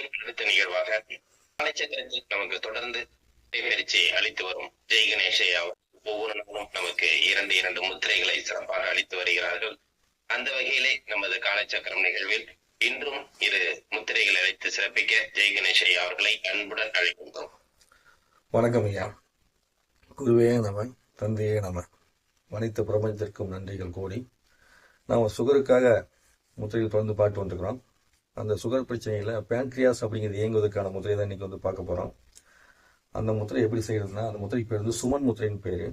அடுத்த நிகழ்வாக நட்சத்திரத்தில் நமக்கு தொடர்ந்து பயிற்சி அளித்து வரும் ஜெய் கணேஷையா ஒவ்வொரு நாளும் நமக்கு இரண்டு இரண்டு முத்திரைகளை சிறப்பாக அளித்து வருகிறார்கள். அந்த வகையிலே நமது காலச்சக்கரம் நிகழ்வில் இன்றும் இரு முத்திரைகளை அழைத்து சிறப்பிக்க ஜெய் கணேஷையா அவர்களை அன்புடன் அழைக்கின்றோம். வணக்கம் ஐயா. குருவே நம, தந்தையே நம. அனைத்து பிரபஞ்சத்திற்கும் நன்றிகள் கோடி. நாம் சுகருக்காக முத்திரைகள் தொடர்ந்து பார்த்து வந்துருக்கிறோம். அந்த சுகர் பிரச்சனையில் பேன்க்ரியாஸ் அப்படிங்கிறது இயங்குவதற்கான முத்திரை தான் இன்னைக்கு வந்து பார்க்க போகிறோம். அந்த முத்திரை எப்படி செய்யறதுன்னா, அந்த முத்திரைக்கு பேர் வந்து சுமன் முத்திரைன்னு பேர்.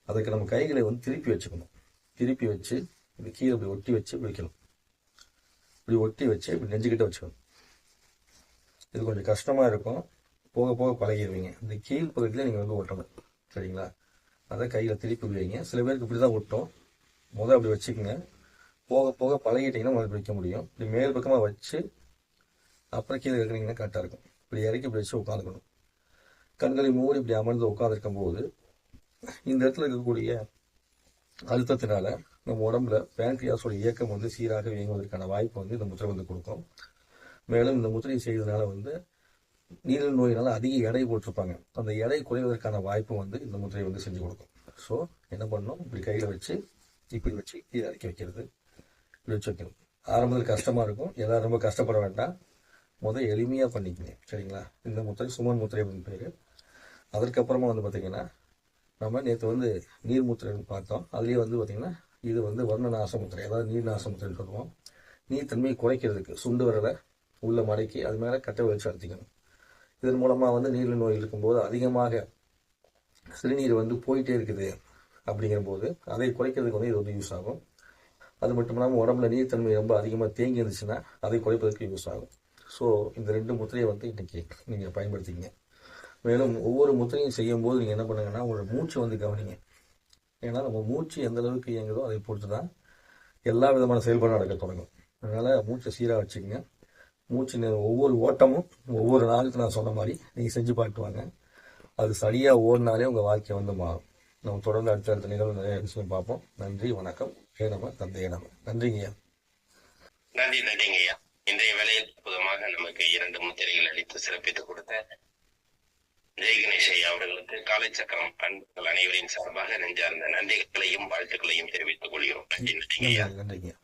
அதுக்கு நம்ம கைகளை வந்து திருப்பி வச்சுக்கணும். திருப்பி வச்சு இப்படி கீழே இப்படி ஒட்டி வச்சு வைக்கணும். இப்படி ஒட்டி வச்சு இப்படி நெஞ்சுக்கிட்ட வச்சுக்கணும். இது கொஞ்சம் கஷ்டமாக இருக்கும். போக போக பழகிடுவீங்க. இந்த கீழ் பகுதியில் நீங்கள் வந்து ஒட்டணும். சரிங்களா? அதை கையில் திருப்பி வைங்க. சில பேருக்கு இப்படி தான் ஒட்டும். அப்படி வச்சுக்கோங்க. போக போக பழகிட்டீங்கன்னா உங்களுக்கு வைக்க முடியும். இப்படி மேல் பக்கமாக வச்சு அப்புறம் கீழே இருக்கிறீங்கன்னா கரெக்டாக இருக்கும். இப்படி இறக்கி இப்படி வச்சு உட்காந்துக்கணும். கண்களை மூடி இப்படி அமர்ந்து உட்காந்துருக்கும் போது இந்த இடத்துல இருக்கக்கூடிய அழுத்தத்தினால நம்ம உடம்புல பேன்க்ரியாஸோட இயக்கம் வந்து சீராக இயங்குவதற்கான வாய்ப்பு வந்து இந்த முத்திரை வந்து கொடுக்கும். மேலும் இந்த முத்திரை செய்வதனால வந்து நீரிழிவு நோயினால அதிக எடை போட்டிருப்பாங்க. அந்த எடை குறைவதற்கான வாய்ப்பு வந்து இந்த முத்திரை வந்து செஞ்சு கொடுக்கும். ஸோ என்ன பண்ணணும், இப்படி கையில் வச்சு இப்படி வச்சு கீழே இறக்கி வைக்கிறது, இப்படி வச்சு வைக்கணும். ஆரம்பத்தில் கஷ்டமாக இருக்கும். எல்லாரும் ரொம்ப கஷ்டப்பட வேண்டாம். எளிமையாக பண்ணிக்கங்க. சரிங்களா? இந்த முத்திரை சுமன் முத்திரை அப்படின்னு பேர். அதற்கப்புறமா வந்து பார்த்தீங்கன்னா, நம்ம நேற்று வந்து நீர் முத்திரைன்னு பார்த்தோம். அதுலேயே வந்து பார்த்தீங்கன்னா இது வந்து வர்ண நாச முத்திரை, அதாவது நீர் நாச முத்திரைன்னு சொல்லுவோம். நீர் தன்மையை குறைக்கிறதுக்கு சுண்டு வரலை உள்ள மடக்கி அது மேலே கட்டை வச்சு அழுத்திக்கணும். இதன் மூலமாக வந்து நீரிழிவு நோய் இருக்கும்போது அதிகமாக சிறுநீர் வந்து போயிட்டே இருக்குது அப்படிங்கிற போது அதை குறைக்கிறதுக்கு வந்து இது வந்து யூஸ் ஆகும். அது மட்டும் இல்லாமல் உடம்புல நீர்த்தன்மை ரொம்ப அதிகமாக தேங்கி இருந்துச்சுன்னா அதை குறைப்பதற்கு யூஸ் ஆகும். ஸோ இந்த ரெண்டு முத்திரையை வந்து இன்னைக்கு நீங்கள் பயன்படுத்திங்க. மேலும் ஒவ்வொரு முத்திரையும் செய்யும் போது நீங்கள் என்ன பண்ணுங்கன்னா, உங்களோட மூச்சு வந்து கவனிங்க. ஏன்னா நம்ம மூச்சு எந்த அளவுக்கு இயங்குதோ அதை பொறுத்து தான் எல்லா விதமான செயல்பாடும் நடக்க தொடங்கும். அதனால் மூச்சை சீராக வச்சுக்கோங்க. மூச்சு ஒவ்வொரு ஓட்டமும் ஒவ்வொரு நாளுக்கு நான் சொன்ன மாதிரி நீங்கள் செஞ்சு பார்த்துவாங்க. அது சரியாக ஓடினாலே உங்கள் வாழ்க்கை வந்து மாறும். நம்ம தொடர்ந்து அடுத்தடுத்த நிகழ்வு நிறைய விஷயம் பார்ப்போம். நன்றி, வணக்கம். ஏனம தந்தையே நம. நன்றிங்கய்யா. நன்றிங்கய்யா. இன்றைய வேளையில் அற்புதமாக நமக்கு இரண்டு முத்திரைகள் அளித்து சிறப்பித்துக் கொடுத்த ஜெய் கணேஷையா அவர்களுக்கு காலைச்சக்கரம் அன்பர்கள் அனைவரின் சார்பாக நெஞ்சார்ந்த நன்றிகளையும் வாழ்த்துக்களையும் தெரிவித்துக் கொள்கிறோம். நன்றிங்கய்யா. நன்றிங்கய்யா.